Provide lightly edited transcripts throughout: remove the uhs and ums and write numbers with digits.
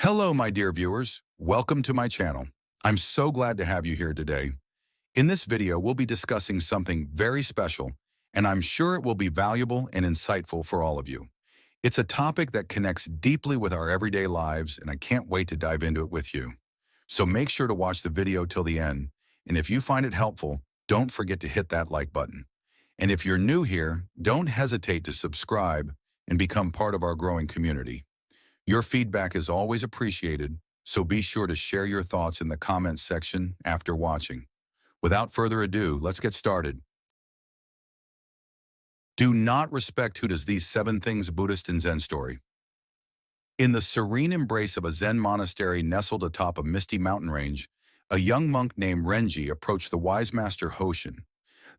Hello, my dear viewers. Welcome to my channel. I'm so glad to have you here today. In this video, we'll be discussing something very special, and I'm sure it will be valuable and insightful for all of you. It's a topic that connects deeply with our everyday lives, and I can't wait to dive into it with you. So make sure to watch the video till the end, and if you find it helpful, don't forget to hit that like button. And if you're new here, don't hesitate to subscribe and become part of our growing community. Your feedback is always appreciated, so be sure to share your thoughts in the comments section after watching. Without further ado, let's get started. Do not respect who does these 7 things. Buddhist and Zen Story. In the serene embrace of a Zen monastery nestled atop a misty mountain range, a young monk named Renji approached the wise master Hoshin.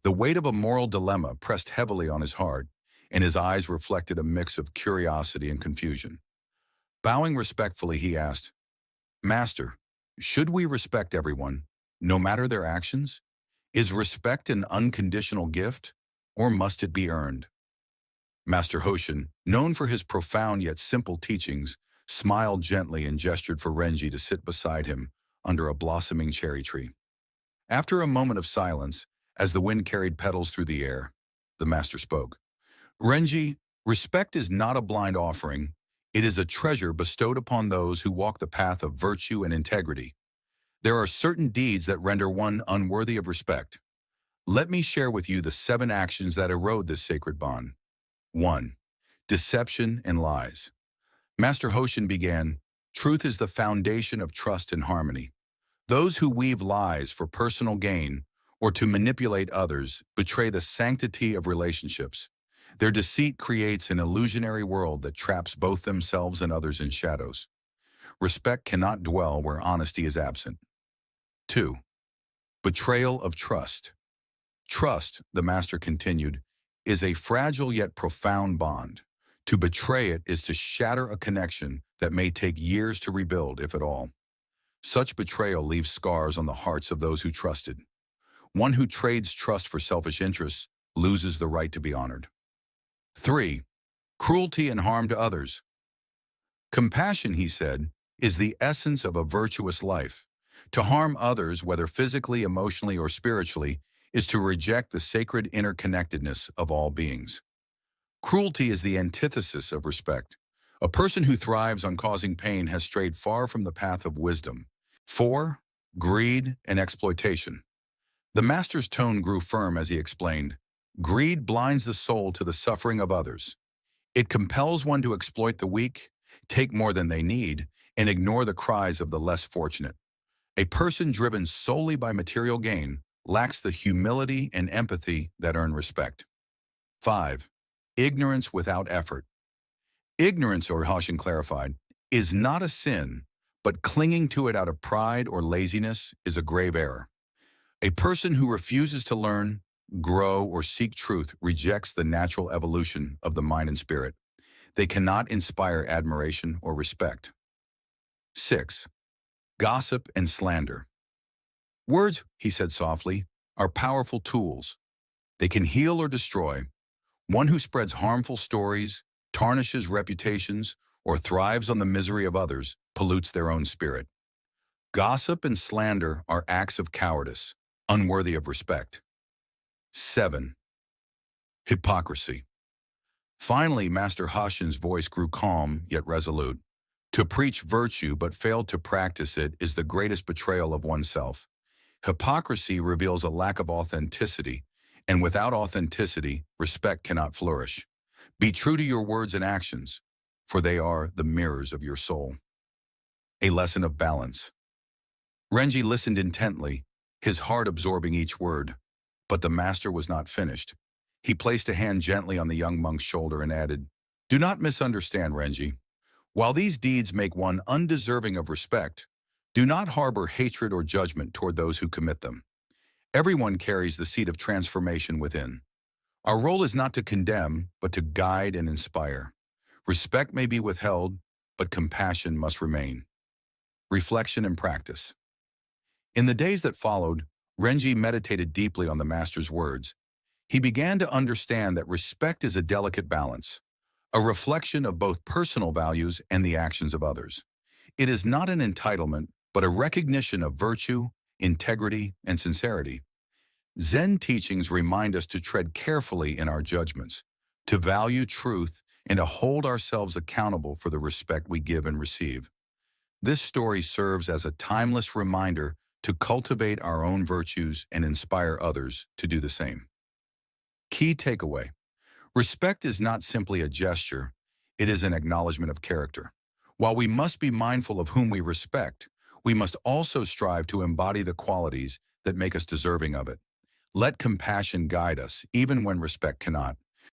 The weight of a moral dilemma pressed heavily on his heart, and his eyes reflected a mix of curiosity and confusion. Bowing respectfully, he asked, "Master, should we respect everyone, no matter their actions? Is respect an unconditional gift, or must it be earned?" Master Hoshin, known for his profound yet simple teachings, smiled gently and gestured for Renji to sit beside him under a blossoming cherry tree. After a moment of silence, as the wind carried petals through the air, the master spoke. "Renji, respect is not a blind offering. It is a treasure bestowed upon those who walk the path of virtue and integrity. There are certain deeds that render one unworthy of respect. Let me share with you the 7 actions that erode this sacred bond. 1. Deception and lies. Master Hoshin began, "Truth is the foundation of trust and harmony. Those who weave lies for personal gain or to manipulate others betray the sanctity of relationships. Their deceit creates an illusionary world that traps both themselves and others in shadows. Respect cannot dwell where honesty is absent." 2. Betrayal of trust. Trust, the master continued, is a fragile yet profound bond. To betray it is to shatter a connection that may take years to rebuild, if at all. Such betrayal leaves scars on the hearts of those who trusted. One who trades trust for selfish interests loses the right to be honored. 3. Cruelty and harm to others. Compassion, he said, is the essence of a virtuous life. To harm others, whether physically, emotionally, or spiritually, is to reject the sacred interconnectedness of all beings. Cruelty is the antithesis of respect. A person who thrives on causing pain has strayed far from the path of wisdom. 4. Greed and exploitation. The master's tone grew firm as he explained, "Greed blinds the soul to the suffering of others. It compels one to exploit the weak, take more than they need, and ignore the cries of the less fortunate. A person driven solely by material gain lacks the humility and empathy that earn respect." 5. Ignorance without effort. Ignorance, or Hoshin clarified, is not a sin, but clinging to it out of pride or laziness is a grave error. A person who refuses to learn, grow, or seek truth rejects the natural evolution of the mind and spirit. They cannot inspire admiration or respect. 6. Gossip and slander. Words, he said softly, are powerful tools. They can heal or destroy. One who spreads harmful stories, tarnishes reputations, or thrives on the misery of others pollutes their own spirit. Gossip and slander are acts of cowardice, unworthy of respect. 7. Hypocrisy. Finally, Master Hoshin's voice grew calm yet resolute. To preach virtue but fail to practice it is the greatest betrayal of oneself. Hypocrisy reveals a lack of authenticity, and without authenticity, respect cannot flourish. Be true to your words and actions, for they are the mirrors of your soul. A lesson of balance. Renji listened intently, his heart absorbing each word. But the master was not finished. He placed a hand gently on the young monk's shoulder and added, "Do not misunderstand, Renji. While these deeds make one undeserving of respect, do not harbor hatred or judgment toward those who commit them. Everyone carries the seed of transformation within. Our role is not to condemn, but to guide and inspire. Respect may be withheld, but compassion must remain." Reflection and practice. In the days that followed, Renji meditated deeply on the master's words. He began to understand that respect is a delicate balance, a reflection of both personal values and the actions of others. It is not an entitlement, but a recognition of virtue, integrity, and sincerity. Zen teachings remind us to tread carefully in our judgments, to value truth, and to hold ourselves accountable for the respect we give and receive. This story serves as a timeless reminder to cultivate our own virtues and inspire others to do the same. Key takeaway: respect is not simply a gesture, it is an acknowledgement of character. While we must be mindful of whom we respect, we must also strive to embody the qualities that make us deserving of it. Let compassion guide us, even when respect cannot.